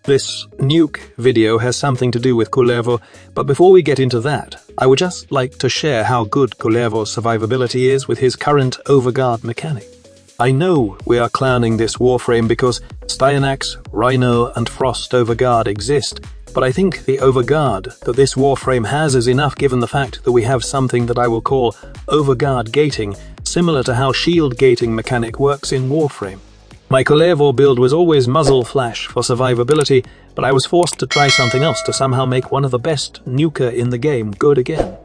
This NUKE video has something to do with Kullervo, but before we get into that, I would just like to share how good Kullervo's survivability is with his current Overguard mechanic. I know we are clowning this Warframe because Styanax, Rhino and Frost Overguard exist, but I think the Overguard that this Warframe has is enough given the fact that we have something that I will call Overguard gating, similar to how shield gating mechanic works in Warframe. My Kullervo build was always muzzle flash for survivability, but I was forced to try something else to somehow make one of the best Nuker in the game good again.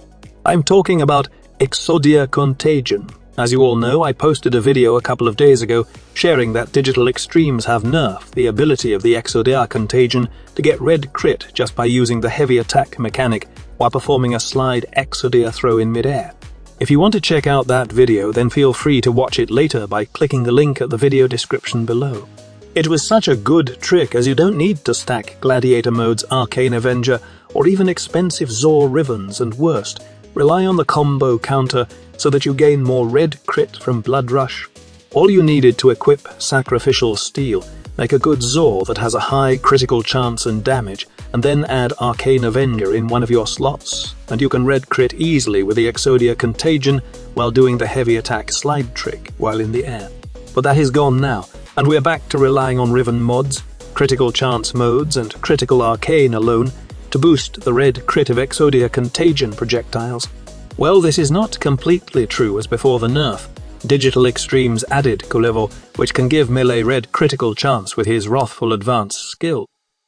I'm talking about Exodia Contagion. As you all know, I posted a video a couple of days ago sharing that Digital Extremes have nerfed the ability of the Exodia Contagion to get red crit just by using the heavy attack mechanic while performing a slide Exodia throw in midair. If you want to check out that video, then feel free to watch it later by clicking the link at the video description below. It was such a good trick as you don't need to stack Gladiator modes, Arcane Avenger, or even expensive Zor Ribbons, and worst, rely on the combo counter so that you gain more red crit from Blood Rush. All you needed to equip Sacrificial Steel, make a good Zor that has a high critical chance and damage, and then add Arcane Avenger in one of your slots, and you can red crit easily with the Exodia Contagion while doing the heavy attack slide trick while in the air. But that is gone now, and we're back to relying on Riven mods, critical chance modes and critical arcane alone to boost the red crit of Exodia Contagion projectiles. Well, this is not completely true as before the nerf. Digital Extremes added Kullervo, which can give melee red critical chance with his Wrathful Advance skill.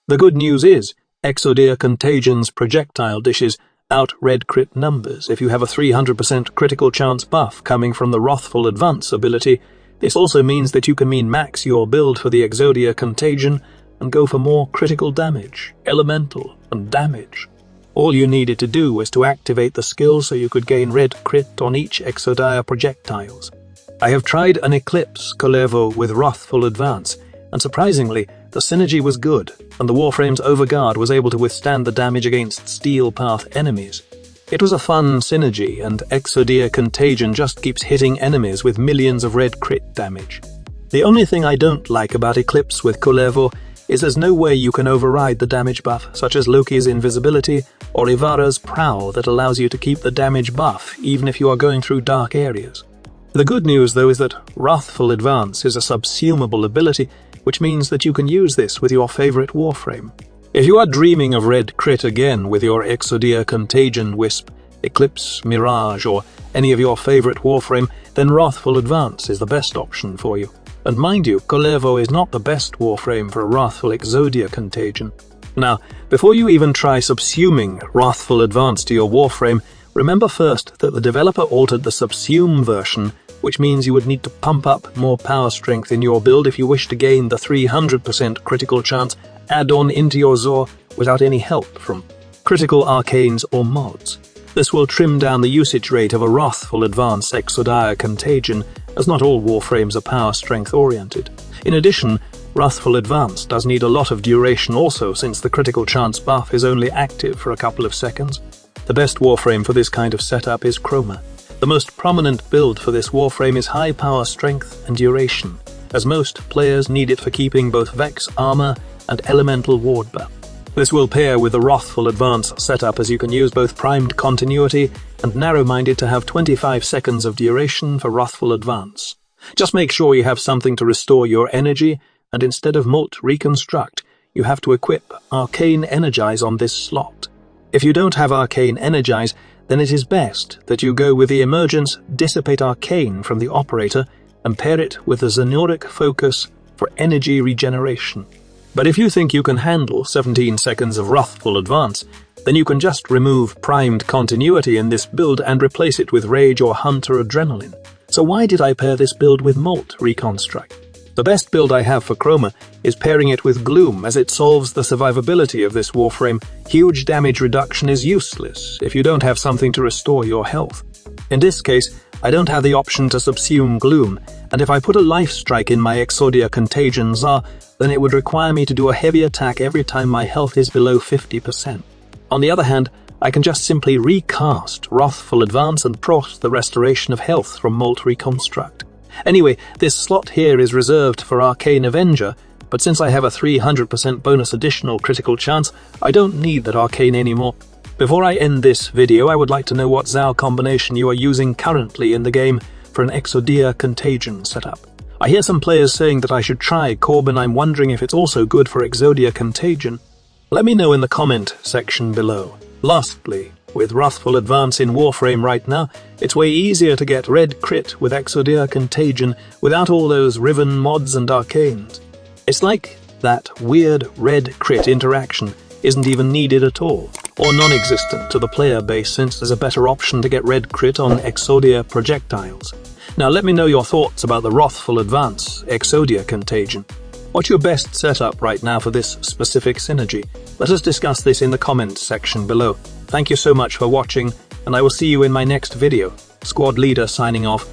The good news is, Exodia Contagion's projectile dishes out red crit numbers if you have a 300% critical chance buff coming from the Wrathful Advance ability. This also means that you can min-max your build for the Exodia Contagion and go for more critical damage, elemental, and damage. All you needed to do was to activate the skill so you could gain red crit on each Exodia projectiles. I have tried an Eclipse Kullervo with Wrathful Advance, and surprisingly, the synergy was good, and the Warframe's Overguard was able to withstand the damage against Steel Path enemies. It was a fun synergy, and Exodia Contagion just keeps hitting enemies with millions of red crit damage. The only thing I don't like about Eclipse with Kullervo is there's no way you can override the damage buff, such as Loki's invisibility or Ivara's prowl that allows you to keep the damage buff even if you are going through dark areas. The good news, though, is that Wrathful Advance is a subsumable ability, which means that you can use this with your favorite Warframe. If you are dreaming of red crit again with your Exodia Contagion Wisp, Eclipse, Mirage, or any of your favorite Warframe, then Wrathful Advance is the best option for you. And mind you, Kullervo is not the best Warframe for a Wrathful Exodia Contagion. Now, before you even try subsuming Wrathful Advance to your Warframe, remember first that the developer altered the subsume version, which means you would need to pump up more power strength in your build if you wish to gain the 300% critical chance add-on into your Zor without any help from critical arcanes or mods. This will trim down the usage rate of a Wrathful Advance Exodia Contagion, as not all Warframes are power strength oriented. In addition, Wrathful Advance does need a lot of duration also, since the critical chance buff is only active for a couple of seconds. The best Warframe for this kind of setup is Chroma. The most prominent build for this Warframe is high power strength and duration, as most players need it for keeping both Vex armor and elemental ward buff. This will pair with the Wrathful Advance setup, as you can use both primed continuity and narrow-minded to have 25 seconds of duration for Wrathful Advance. Just make sure you have something to restore your energy, and instead of Molt Reconstruct, you have to equip Arcane Energize on this slot. If you don't have Arcane Energize, then it is best that you go with the Emergence Dissipate Arcane from the Operator and pair it with the Zenoric Focus for energy regeneration. But if you think you can handle 17 seconds of Wrathful Advance, then you can just remove primed continuity in this build and replace it with Rage or Hunter Adrenaline. So why did I pair this build with Molt Reconstruct? The best build I have for Chroma is pairing it with Gloom, as it solves the survivability of this Warframe. Huge damage reduction is useless if you don't have something to restore your health. In this case, I don't have the option to subsume Gloom, and if I put a life strike in my Exodia Contagion Zar, then it would require me to do a heavy attack every time my health is below 50%. On the other hand, I can just simply recast Wrathful Advance and prot the restoration of health from Molt Reconstruct. Anyway, this slot here is reserved for Arcane Avenger, but since I have a 300% bonus additional critical chance, I don't need that arcane anymore. Before I end this video, I would like to know what Zal combination you are using currently in the game for an Exodia contagion setup. I hear some players saying that I should try Corb, and I'm wondering if it's also good for Exodia contagion. Let me know in the comment section below. Lastly, with Wrathful Advance in Warframe right now, it's way easier to get red crit with Exodia contagion without all those Riven mods and arcanes. It's like that weird red crit interaction isn't even needed at all, or non-existent to the player base, since there's a better option to get red crit on Exodia projectiles. Now let me know your thoughts about the Wrathful Advance Exodia contagion. What's your best setup right now for this specific synergy? Let us discuss this in the comments section below. Thank you so much for watching, and I will see you in my next video. Squad Leader signing off.